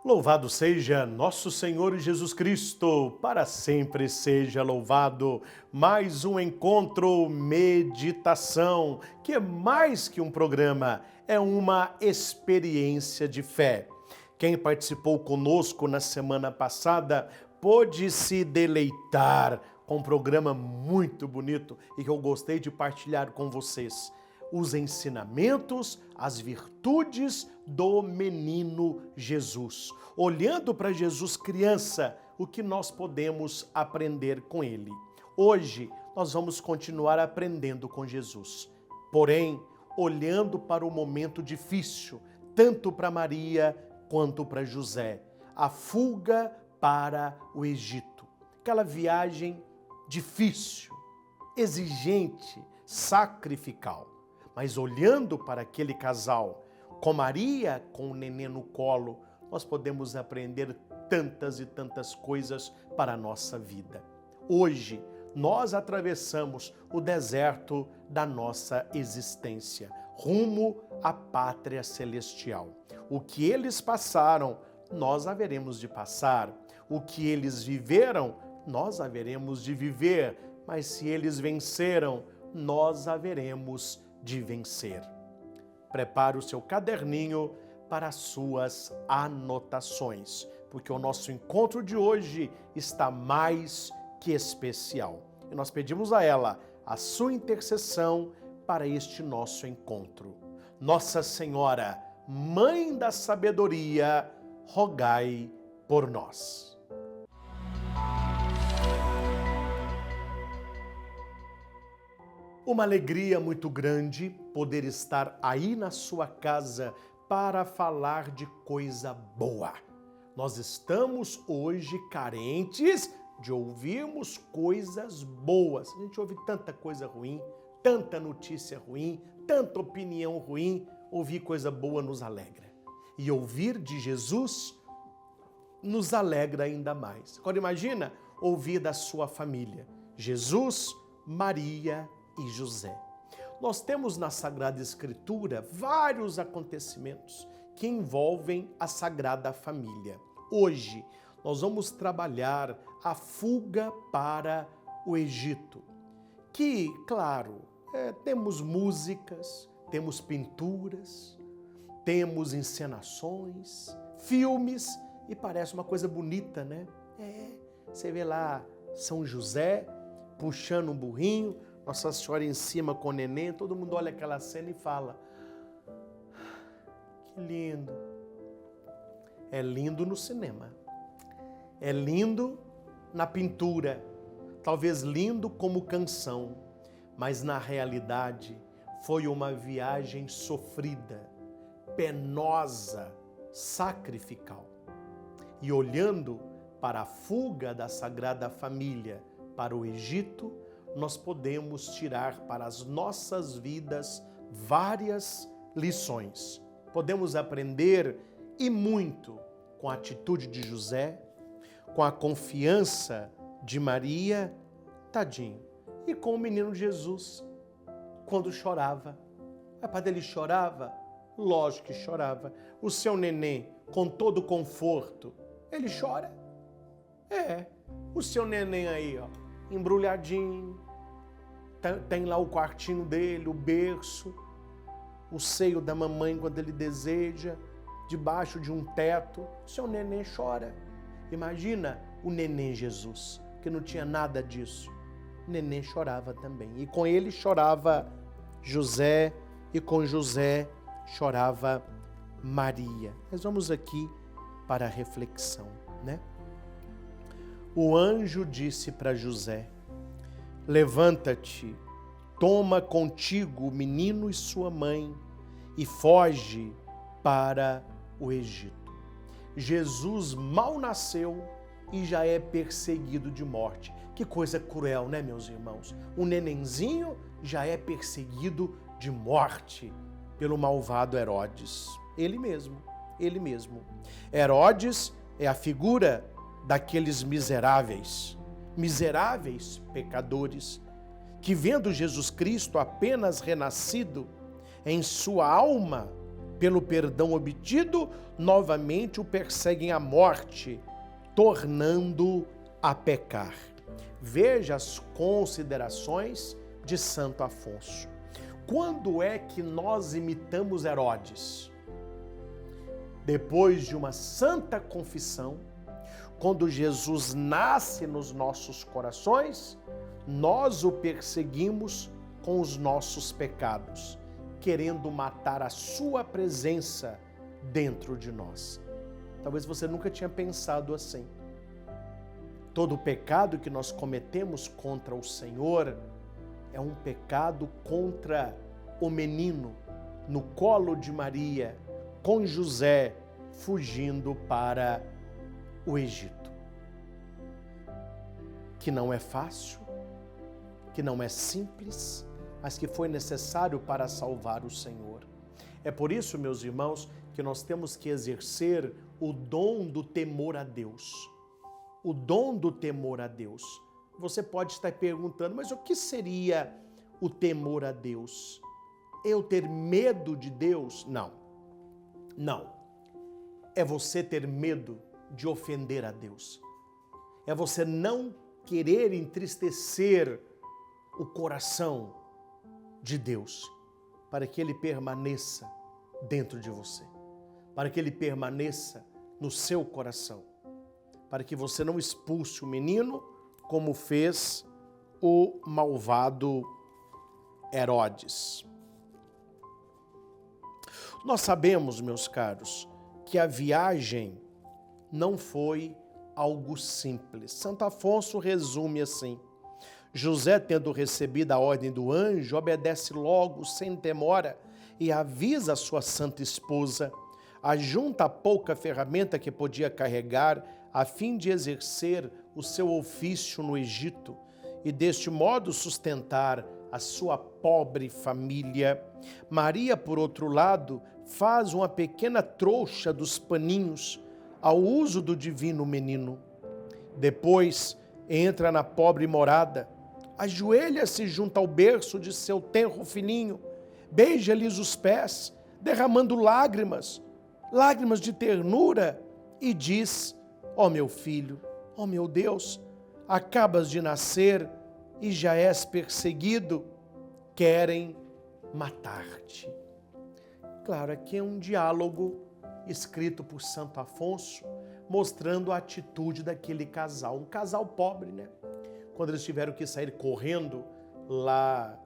Louvado seja nosso Senhor Jesus Cristo, para sempre seja louvado. Mais um encontro meditação, que é mais que um programa, é uma experiência de fé. Quem participou conosco na semana passada pôde se deleitar com um programa muito bonito e que eu gostei de partilhar com vocês. Os ensinamentos, as virtudes do menino Jesus. Olhando para Jesus criança, o que nós podemos aprender com ele. Hoje, nós vamos continuar aprendendo com Jesus. Porém, olhando para o momento difícil, tanto para Maria quanto para José. A fuga para o Egito. Aquela viagem difícil, exigente, sacrificial. Mas olhando para aquele casal, com Maria, com o neném no colo, nós podemos aprender tantas e tantas coisas para a nossa vida. Hoje, nós atravessamos o deserto da nossa existência, rumo à pátria celestial. O que eles passaram, nós haveremos de passar. O que eles viveram, nós haveremos de viver. Mas se eles venceram, nós haveremos de vencer. Prepare o seu caderninho para as suas anotações, porque o nosso encontro de hoje está mais que especial. E nós pedimos a ela a sua intercessão para este nosso encontro. Nossa Senhora, Mãe da Sabedoria, rogai por nós. Uma alegria muito grande poder estar aí na sua casa para falar de coisa boa. Nós estamos hoje carentes de ouvirmos coisas boas. A gente ouve tanta coisa ruim, tanta notícia ruim, tanta opinião ruim. Ouvir coisa boa nos alegra. E ouvir de Jesus nos alegra ainda mais. Agora imagina ouvir da sua família. Jesus, Maria e José. Nós temos na Sagrada Escritura vários acontecimentos que envolvem a Sagrada Família. Hoje nós vamos trabalhar a fuga para o Egito, que, claro, temos músicas, temos pinturas, temos encenações, filmes, e parece uma coisa bonita, né? Você vê lá São José puxando um burrinho, Nossa Senhora em cima com o neném, todo mundo olha aquela cena e fala: que lindo. É lindo no cinema, é lindo na pintura, talvez lindo como canção, mas na realidade foi uma viagem sofrida, penosa, sacrificial. E olhando para a fuga da Sagrada Família para o Egito, nós podemos tirar para as nossas vidas várias lições. Podemos aprender e muito com a atitude de José, com a confiança de Maria, tadinho, e com o menino Jesus, quando chorava. Padre, ele chorava? Lógico que chorava. O seu neném, com todo o conforto, ele chora? O seu neném aí, ó, embrulhadinho, tem lá o quartinho dele, o berço, o seio da mamãe quando ele deseja, debaixo de um teto, o seu neném chora. Imagina o neném Jesus, que não tinha nada disso. O neném chorava também, e com ele chorava José, e com José chorava Maria. Mas vamos aqui para a reflexão, né? O anjo disse para José: levanta-te, toma contigo o menino e sua mãe e foge para o Egito. Jesus mal nasceu e já é perseguido de morte. Que coisa cruel, né, meus irmãos? Um nenenzinho já é perseguido de morte pelo malvado Herodes. Ele mesmo. Herodes é a figura daqueles miseráveis pecadores, que vendo Jesus Cristo apenas renascido, em sua alma pelo perdão obtido, novamente o perseguem à morte, tornando-o a pecar. Veja as considerações de Santo Afonso. Quando é que nós imitamos Herodes? Depois de uma santa confissão, quando Jesus nasce nos nossos corações, nós o perseguimos com os nossos pecados, querendo matar a sua presença dentro de nós. Talvez você nunca tinha pensado assim. Todo pecado que nós cometemos contra o Senhor é um pecado contra o menino no colo de Maria, com José fugindo para o Egito. Que não é fácil, que não é simples, mas que foi necessário para salvar o Senhor. É por isso, meus irmãos, que nós temos que exercer o dom do temor a Deus. O dom do temor a Deus. Você pode estar perguntando, mas o que seria o temor a Deus? Eu ter medo de Deus? Não. Não. É você ter medo de ofender a Deus. É você não querer entristecer o coração de Deus, para que Ele permaneça dentro de você, para que Ele permaneça no seu coração, para que você não expulse o menino como fez o malvado Herodes. Nós sabemos, meus caros, que a viagem não foi algo simples. Santo Afonso resume assim: José, tendo recebido a ordem do anjo, obedece logo, sem demora, e avisa a sua santa esposa, ajunta a pouca ferramenta que podia carregar, a fim de exercer o seu ofício no Egito, e deste modo sustentar a sua pobre família. Maria, por outro lado, faz uma pequena trouxa dos paninhos, ao uso do divino menino. Depois entra na pobre morada, ajoelha-se junto ao berço de seu tenro filhinho, beija-lhes os pés, derramando lágrimas, lágrimas de ternura, e diz: ó meu filho, ó meu Deus, acabas de nascer e já és perseguido, querem matar-te. Claro, aqui é um diálogo escrito por Santo Afonso, mostrando a atitude daquele casal, um casal pobre, né? Quando eles tiveram que sair correndo lá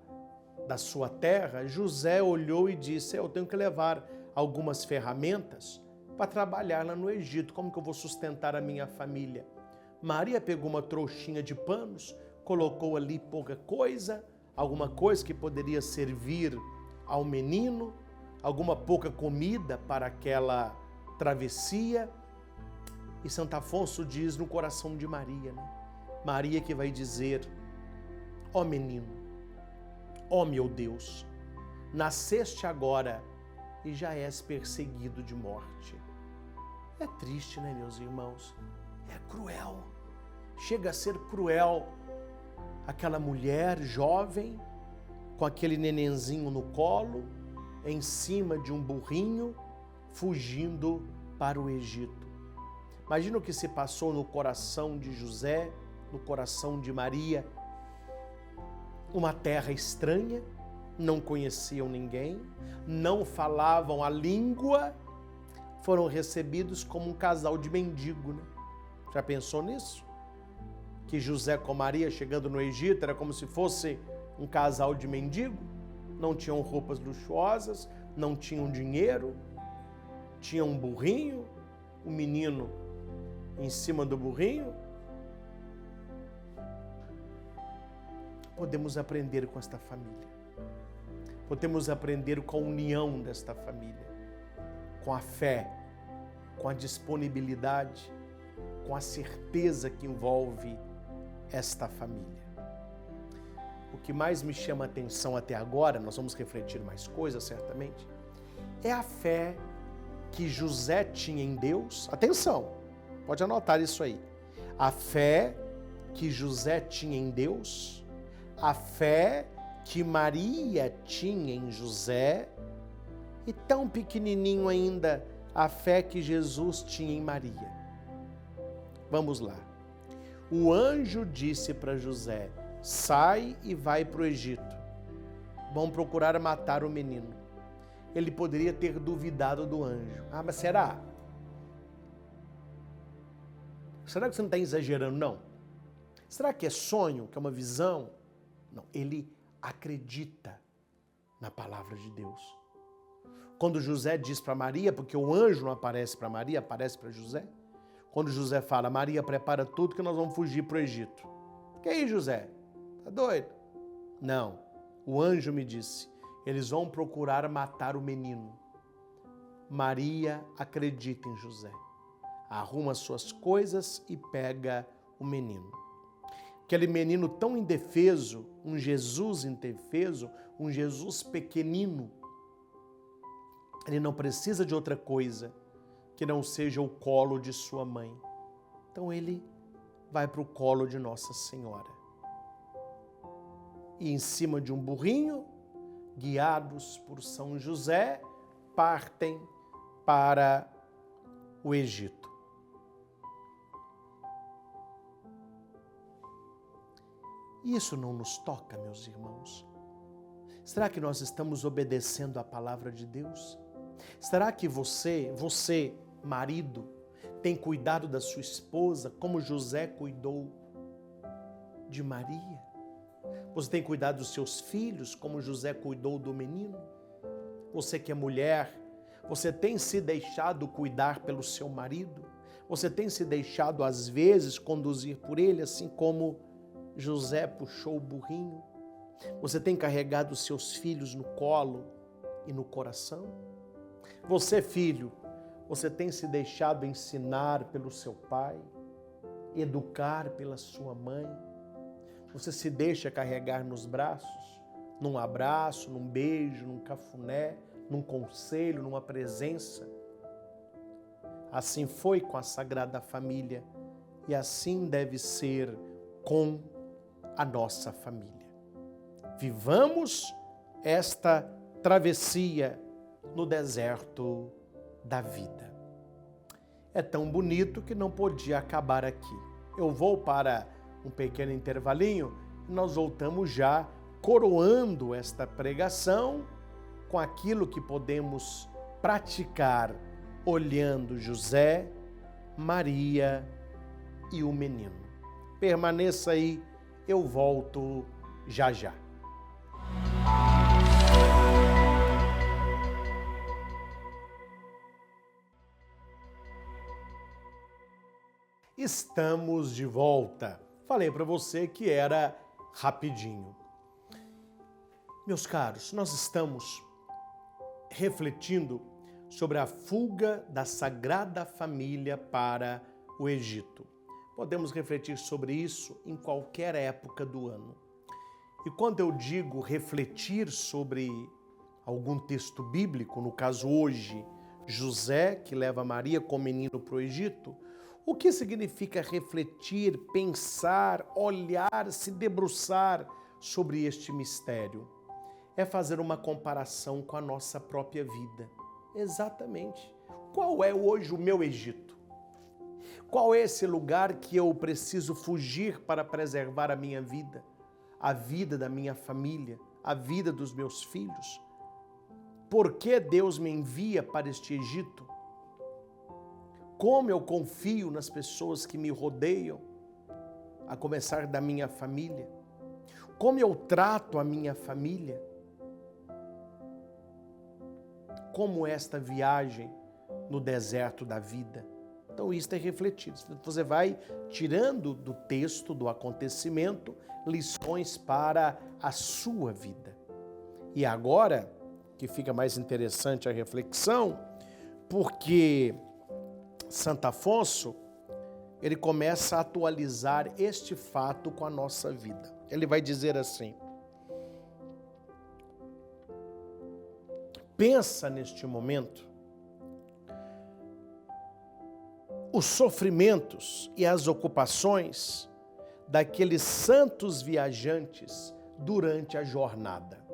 da sua terra, José olhou e disse: eu tenho que levar algumas ferramentas para trabalhar lá no Egito, como que eu vou sustentar a minha família? Maria pegou uma trouxinha de panos, colocou ali pouca coisa, alguma coisa que poderia servir ao menino, alguma pouca comida para aquela travessia. E Santo Afonso diz no coração de Maria, né? Maria que vai dizer: ó menino, ó meu Deus, nasceste agora e já és perseguido de morte. É triste, né, meus irmãos? É cruel. Chega a ser cruel aquela mulher jovem com aquele nenenzinho no colo, em cima de um burrinho, fugindo para o Egito. Imagina o que se passou no coração de José, no coração de Maria. Uma terra estranha, não conheciam ninguém, não falavam a língua, foram recebidos como um casal de mendigo, né? Já pensou nisso? Que José com Maria chegando no Egito era como se fosse um casal de mendigo? Não tinham roupas luxuosas, não tinham dinheiro, tinham um burrinho, um menino em cima do burrinho. Podemos aprender com esta família. Podemos aprender com a união desta família, com a fé, com a disponibilidade, com a certeza que envolve esta família. O que mais me chama a atenção até agora, nós vamos refletir mais coisas certamente, é a fé que José tinha em Deus. Atenção, pode anotar isso aí. A fé que José tinha em Deus, a fé que Maria tinha em José E tão pequenininho ainda a fé que Jesus tinha em Maria. Vamos lá. O anjo disse para José: sai e vai para o Egito. Vão procurar matar o menino. Ele poderia ter duvidado do anjo. Ah, mas será? Será que você não está exagerando, não? Será que é sonho, que é uma visão? Não, ele acredita na palavra de Deus. Quando José diz para Maria, porque o anjo não aparece para Maria, aparece para José. Quando José fala: Maria, prepara tudo que nós vamos fugir para o Egito. Que aí, José? Tá doido? Não. O anjo me disse: eles vão procurar matar o menino. Maria acredita em José. Arruma suas coisas e pega o menino. Aquele menino tão indefeso, um Jesus indefeso, um Jesus pequenino. Ele não precisa de outra coisa que não seja o colo de sua mãe. Então ele vai para o colo de Nossa Senhora. E em cima de um burrinho, guiados por São José, partem para o Egito. Isso não nos toca, meus irmãos? Será que nós estamos obedecendo à palavra de Deus? Será que você, marido, tem cuidado da sua esposa como José cuidou de Maria? Você tem cuidado dos seus filhos como José cuidou do menino? Você que é mulher, você tem se deixado cuidar pelo seu marido? Você tem se deixado, às vezes, conduzir por ele, assim como José puxou o burrinho? Você tem carregado os seus filhos no colo e no coração? Você, filho, você tem se deixado ensinar pelo seu pai, educar pela sua mãe? Você se deixa carregar nos braços, num abraço, num beijo, num cafuné, num conselho, numa presença? Assim foi com a Sagrada Família e assim deve ser com a nossa família. Vivamos esta travessia no deserto da vida. É tão bonito que não podia acabar aqui. Eu vou para um pequeno intervalinho e nós voltamos já coroando esta pregação com aquilo que podemos praticar olhando José, Maria e o menino. Permaneça aí, eu volto já já. Estamos de volta. Falei para você que era rapidinho. Meus caros, nós estamos refletindo sobre a fuga da Sagrada Família para o Egito. Podemos refletir sobre isso em qualquer época do ano. E quando eu digo refletir sobre algum texto bíblico, no caso hoje, José, que leva Maria com o menino para o Egito, o que significa refletir, pensar, olhar, se debruçar sobre este mistério? É fazer uma comparação com a nossa própria vida. Exatamente. Qual é hoje o meu Egito? Qual é esse lugar que eu preciso fugir para preservar a minha vida? A vida da minha família, a vida dos meus filhos? Por que Deus me envia para este Egito? Como eu confio nas pessoas que me rodeiam, a começar da minha família? Como eu trato a minha família? Como esta viagem no deserto da vida? Então isso é refletido. Você vai tirando do texto, do acontecimento, lições para a sua vida. E agora, que fica mais interessante a reflexão, porque Santo Afonso, ele começa a atualizar este fato com a nossa vida. Ele vai dizer assim: pensa neste momento os sofrimentos e as ocupações daqueles santos viajantes durante a jornada.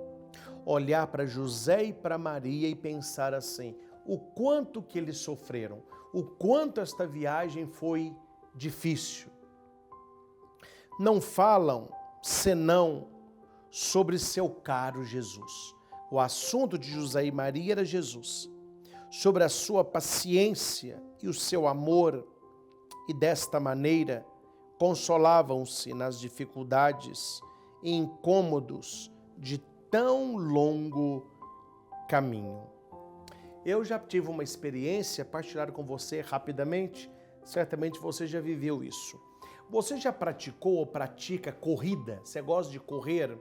olhar para José e para Maria e pensar assim, o quanto que eles sofreram, o quanto esta viagem foi difícil. Não falam senão sobre seu caro Jesus. O assunto de José e Maria era Jesus, sobre a sua paciência e o seu amor, e desta maneira consolavam-se nas dificuldades e incômodos de tão longo caminho. Eu já tive uma experiência, partilhar com você rapidamente, certamente você já viveu isso. Você já praticou ou pratica corrida? Você gosta de correr?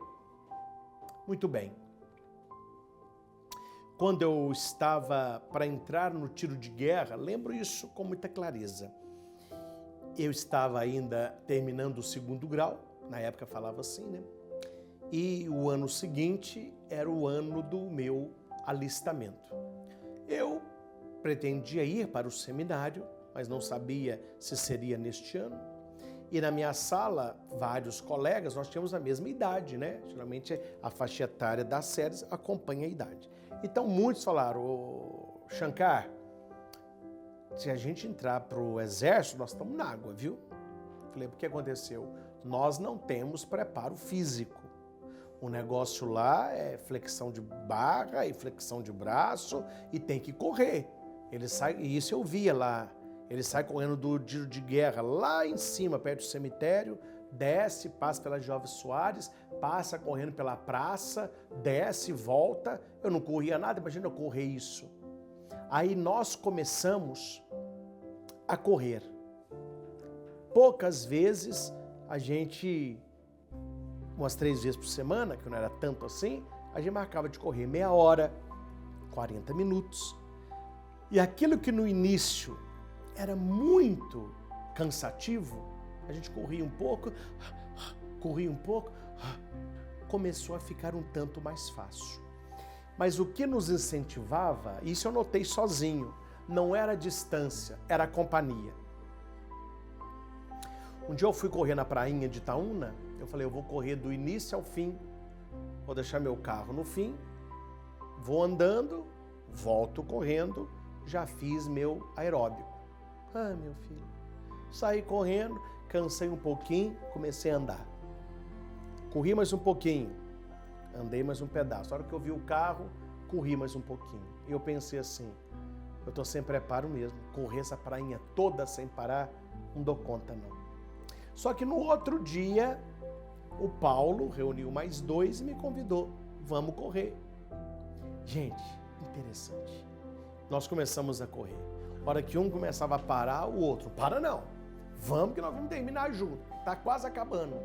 Muito bem. Quando eu estava para entrar no tiro de guerra, lembro isso com muita clareza. Eu estava ainda terminando o 2º grau, na época falava assim, né? E o ano seguinte era o ano do meu alistamento. Eu pretendia ir para o seminário, mas não sabia se seria neste ano. E na minha sala, vários colegas, nós tínhamos a mesma idade, né? Geralmente a faixa etária das séries acompanha a idade. Então muitos falaram, ô Shankar, se a gente entrar para o exército, nós estamos na água, viu? Falei, o que aconteceu? Nós não temos preparo físico. O negócio lá é flexão de barra e flexão de braço e tem que correr. Ele sai, e isso eu via lá. Ele sai correndo do tiro de guerra lá em cima, perto do cemitério, desce, passa pela Jovem Soares, passa correndo pela praça, desce, volta. Eu não corria nada, imagina eu correr isso. Aí nós começamos a correr. Poucas vezes a gente, umas 3 vezes por semana, que não era tanto assim, a gente marcava de correr meia hora, 40 minutos. E aquilo que no início era muito cansativo, a gente corria um pouco, começou a ficar um tanto mais fácil. Mas o que nos incentivava, isso eu notei sozinho, não era a distância, era a companhia. Um dia eu fui correr na prainha de Itaúna, eu falei, eu vou correr do início ao fim, vou deixar meu carro no fim, vou andando, volto correndo, já fiz meu aeróbico. Ah, meu filho, saí correndo, cansei um pouquinho, comecei a andar. Corri mais um pouquinho, andei mais um pedaço. Na hora que eu vi o carro, corri mais um pouquinho. E eu pensei assim, eu estou sem preparo mesmo, correr essa prainha toda sem parar, não dou conta não. Só que no outro dia, o Paulo reuniu mais 2 e me convidou, vamos correr. Gente, interessante. Nós começamos a correr. A hora que um começava a parar, o outro, para não, vamos que nós vamos terminar junto, tá quase acabando.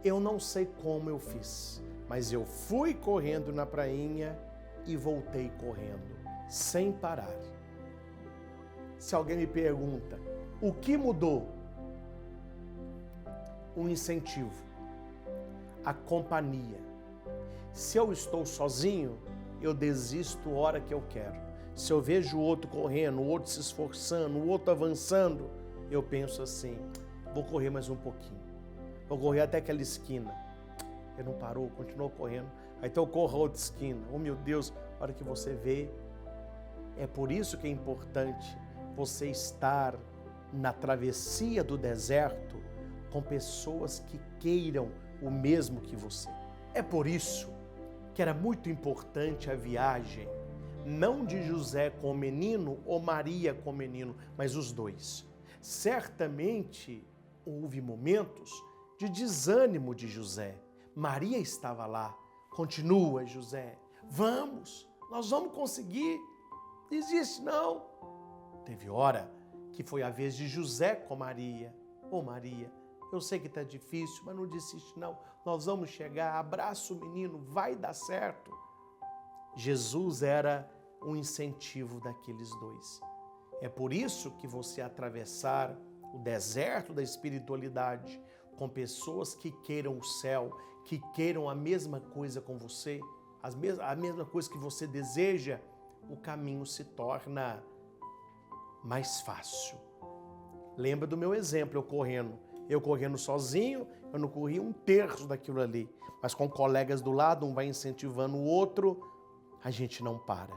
Eu não sei como eu fiz, mas eu fui correndo na prainha e voltei correndo, sem parar. Se alguém me pergunta, o que mudou? Um incentivo, a companhia. Se eu estou sozinho, eu desisto a hora que eu quero. Se eu vejo o outro correndo, o outro se esforçando, o outro avançando, eu penso assim, vou correr mais um pouquinho. Vou correr até aquela esquina. Ele não parou, continuou correndo. Aí então eu corro a outra esquina. Oh meu Deus, a hora que você vê. É por isso que é importante você estar na travessia do deserto com pessoas que queiram o mesmo que você. É por isso que era muito importante a viagem, não de José com o menino ou Maria com o menino, mas os dois. Certamente houve momentos de desânimo de José. Maria estava lá. Continua, José. Vamos, nós vamos conseguir. Desiste, não. Teve hora que foi a vez de José com Maria. Ô Maria, eu sei que está difícil, mas não desiste, não. Nós vamos chegar, abraça o menino, vai dar certo. Jesus era um incentivo daqueles dois. É por isso que você atravessar o deserto da espiritualidade com pessoas que queiram o céu, que queiram a mesma coisa com você, a mesma coisa que você deseja, o caminho se torna mais fácil. Lembra do meu exemplo, eu correndo. Eu correndo sozinho, eu não corri um terço daquilo ali. Mas com colegas do lado, um vai incentivando o outro, a gente não para.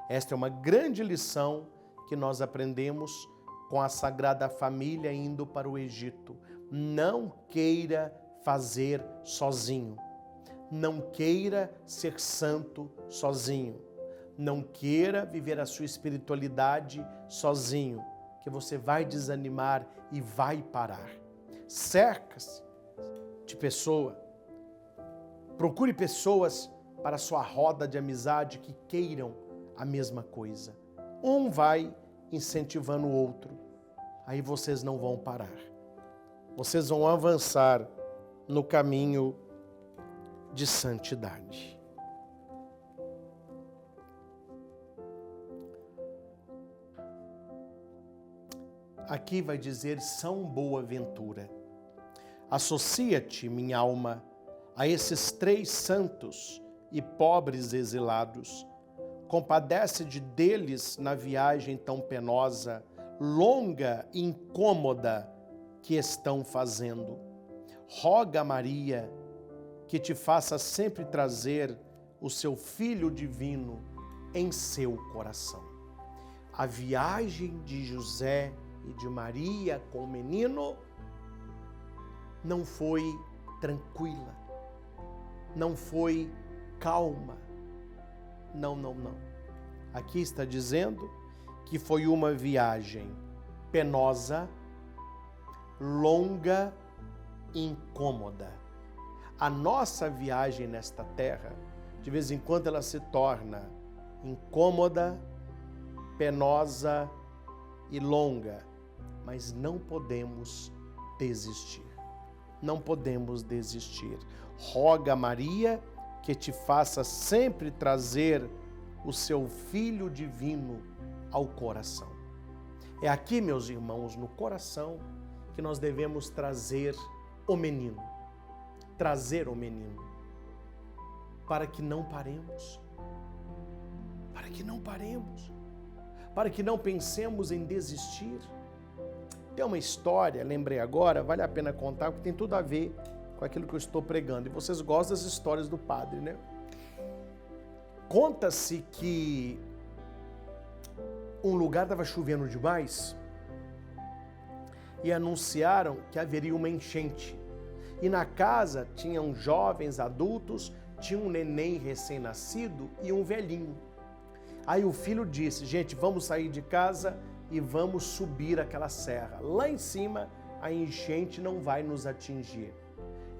Esta é uma grande lição que nós aprendemos com a Sagrada Família indo para o Egito. Não queira fazer sozinho. Não queira ser santo sozinho. Não queira viver a sua espiritualidade sozinho, que você vai desanimar e vai parar. Cerca-se de pessoa. Procure pessoas para a sua roda de amizade que queiram a mesma coisa. Um vai incentivando o outro. Aí vocês não vão parar. Vocês vão avançar no caminho de santidade. Aqui vai dizer São Boaventura. Associa-te, minha alma, a esses 3 santos e pobres exilados. Compadece-te deles na viagem tão penosa, longa e incômoda que estão fazendo. Roga a Maria que te faça sempre trazer o seu Filho Divino em seu coração. A viagem de José e de Maria com o menino não foi tranquila, não foi calma. Não. Aqui está dizendo que foi uma viagem penosa, longa e incômoda. A nossa viagem nesta terra, de vez em quando ela se torna incômoda, penosa e longa, mas não podemos desistir. Não podemos desistir. Roga a Maria que te faça sempre trazer o seu Filho Divino ao coração. É aqui, meus irmãos, no coração, que nós devemos trazer o menino. Trazer o menino. Para que não paremos. Para que não paremos. Para que não pensemos em desistir. Tem uma história, lembrei agora, vale a pena contar, porque tem tudo a ver com aquilo que eu estou pregando. E vocês gostam das histórias do padre, né? Conta-se que um lugar estava chovendo demais e anunciaram que haveria uma enchente. E na casa tinham jovens, adultos, tinha um neném recém-nascido e um velhinho. Aí o filho disse, gente, vamos sair de casa e vamos subir aquela serra. Lá em cima a enchente não vai nos atingir.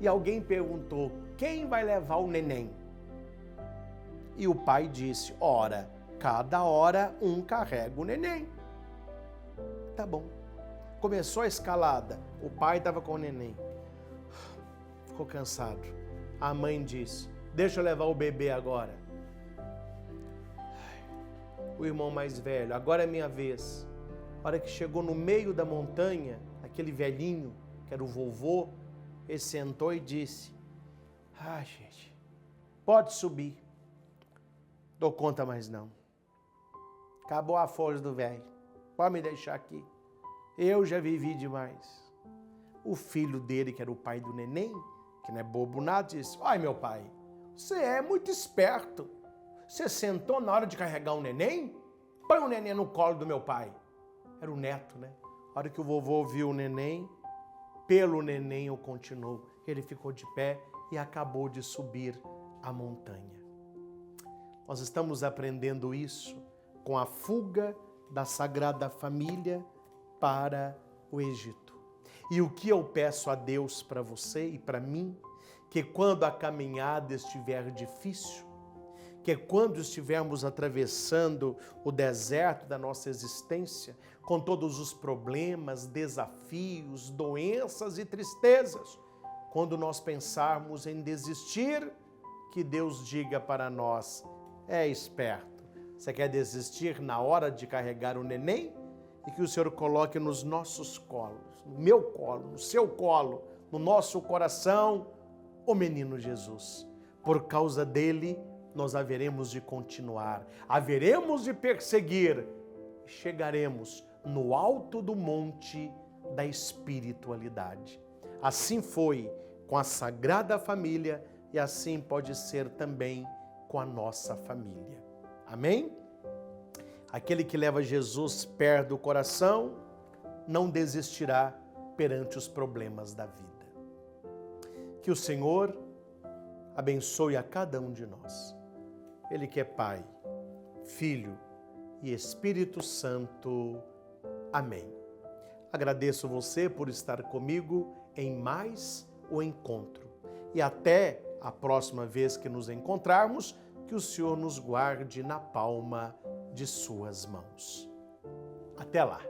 E alguém perguntou, quem vai levar o neném? E o pai disse, ora, cada hora um carrega o neném. Tá bom. Começou a escalada, o pai estava com o neném. Ficou cansado. A mãe disse, deixa eu levar o bebê agora. O irmão mais velho, agora é minha vez. A hora que chegou no meio da montanha, aquele velhinho, que era o vovô, ele sentou e disse, gente, pode subir. Dou conta mais não. Acabou a força do velho. Pode me deixar aqui. Eu já vivi demais. O filho dele, que era o pai do neném, que não é bobo nada, disse, ai meu pai, você é muito esperto. Você sentou na hora de carregar um neném? Põe o neném no colo do meu pai. Era o neto, né? A hora que o vovô viu o neném, pelo neném eu continuo. Ele ficou de pé e acabou de subir a montanha. Nós estamos aprendendo isso com a fuga da Sagrada Família para o Egito. E o que eu peço a Deus para você e para mim, que quando a caminhada estiver difícil, que quando estivermos atravessando o deserto da nossa existência, com todos os problemas, desafios, doenças e tristezas, quando nós pensarmos em desistir, que Deus diga para nós, é esperto, você quer desistir na hora de carregar o neném? E que o Senhor coloque nos nossos colos, no meu colo, no seu colo, no nosso coração, o menino Jesus. Por causa dele, nós haveremos de continuar, haveremos de perseguir, chegaremos no alto do monte da espiritualidade. Assim foi com a Sagrada Família e assim pode ser também com a nossa família. Amém? Aquele que leva Jesus perto do coração não desistirá perante os problemas da vida. Que o Senhor abençoe a cada um de nós. Ele que é Pai, Filho e Espírito Santo. Amém. Agradeço você por estar comigo em mais um encontro. E até a próxima vez que nos encontrarmos, que o Senhor nos guarde na palma de suas mãos. Até lá!